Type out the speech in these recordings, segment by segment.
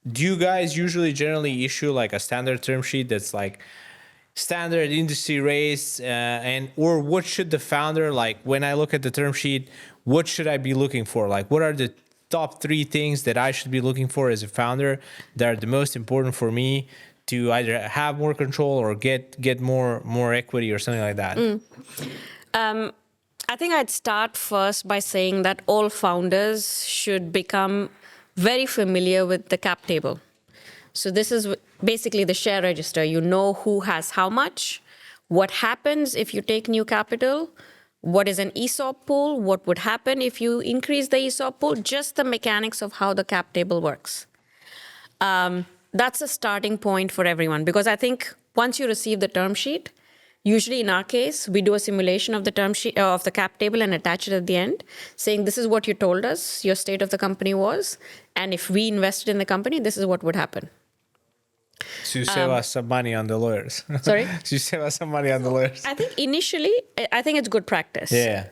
do you guys usually generally issue like a standard term sheet that's like standard industry rates, and or what should the founder, like when I look at the term sheet, what should I be looking for? Like what are the top 3 things that I should be looking for as a founder that are the most important for me to either have more control or get more equity or something like that? I think I'd start first by saying that all founders should become very familiar with the cap table. So this is basically the share register. You know who has how much, what happens if you take new capital, what is an ESOP pool, what would happen if you increase the ESOP pool, just the mechanics of how the cap table works. That's a starting point for everyone, because I think once you receive the term sheet, usually in our case, we do a simulation of the term sheet of the cap table and attach it at the end, saying this is what you told us your state of the company was, and if we invested in the company, this is what would happen. So you save us some money on the lawyers. Sorry? So you save us some money on the lawyers. I think initially, I think it's good practice. Yeah.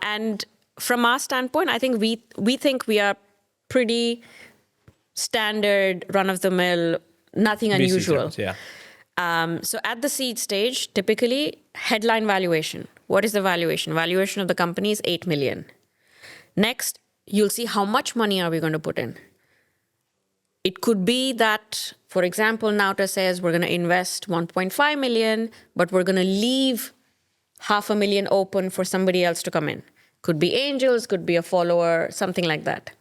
And from our standpoint, I think we think we are pretty standard, run-of-the-mill, nothing unusual. Terms, yeah. So at the seed stage, typically headline valuation. What is the valuation? Valuation of the company is 8 million. Next, you'll see how much money are we going to put in. It could be that, for example, Nauta says we're going to invest 1.5 million, but we're going to leave 500,000 open for somebody else to come in. Could be angels, could be a follower, something like that.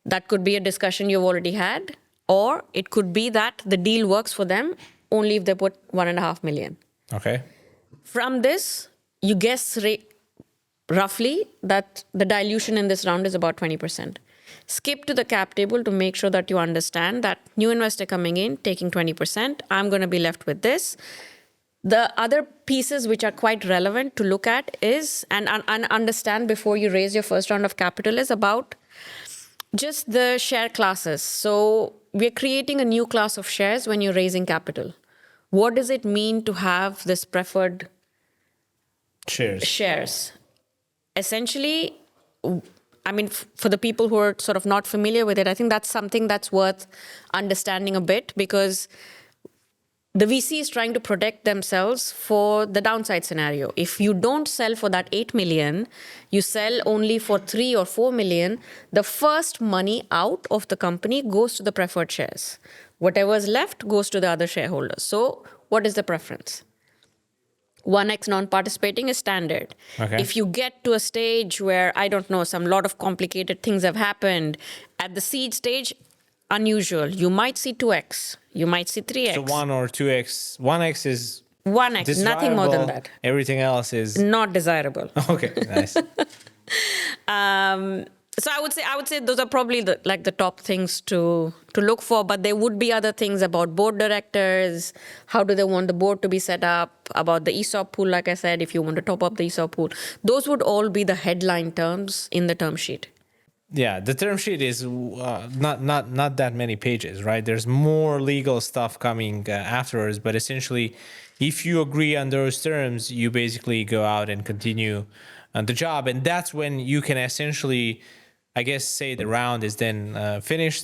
That could be a discussion you've already had, or it could be that the deal works for them only if they put 1.5 million. Okay. From this, you guess roughly that the dilution in this round is about 20%. Skip to the cap table to make sure that you understand that new investor coming in, taking 20%, I'm going to be left with this. The other pieces which are quite relevant to look at is, and understand before you raise your first round of capital, is about just the share classes. So we're creating a new class of shares when you're raising capital. What does it mean to have this preferred shares? Essentially, I mean, for the people who are sort of not familiar with it, I think that's something that's worth understanding a bit, because the VC is trying to protect themselves for the downside scenario. If you don't sell for that 8 million, you sell only for 3 or 4 million, the first money out of the company goes to the preferred shares. Whatever's left goes to the other shareholders. So what is the preference? 1x non-participating is standard. Okay. If you get to a stage where, I don't know, some lot of complicated things have happened, at the seed stage, unusual. You might see 2x. You might see 3x. So 1 or 2x. 1x is 1x, nothing more than that. Everything else is not desirable. Okay, nice. So I would say those are probably the top things to look for, but there would be other things about board directors. How do they want the board to be set up? About the ESOP pool, like I said, if you want to top up the ESOP pool. Those would all be the headline terms in the term sheet. Yeah, the term sheet is not that many pages, right? There's more legal stuff coming afterwards, but essentially, if you agree on those terms, you basically go out and continue on the job, and that's when you can essentially, I guess, say the round is then finished.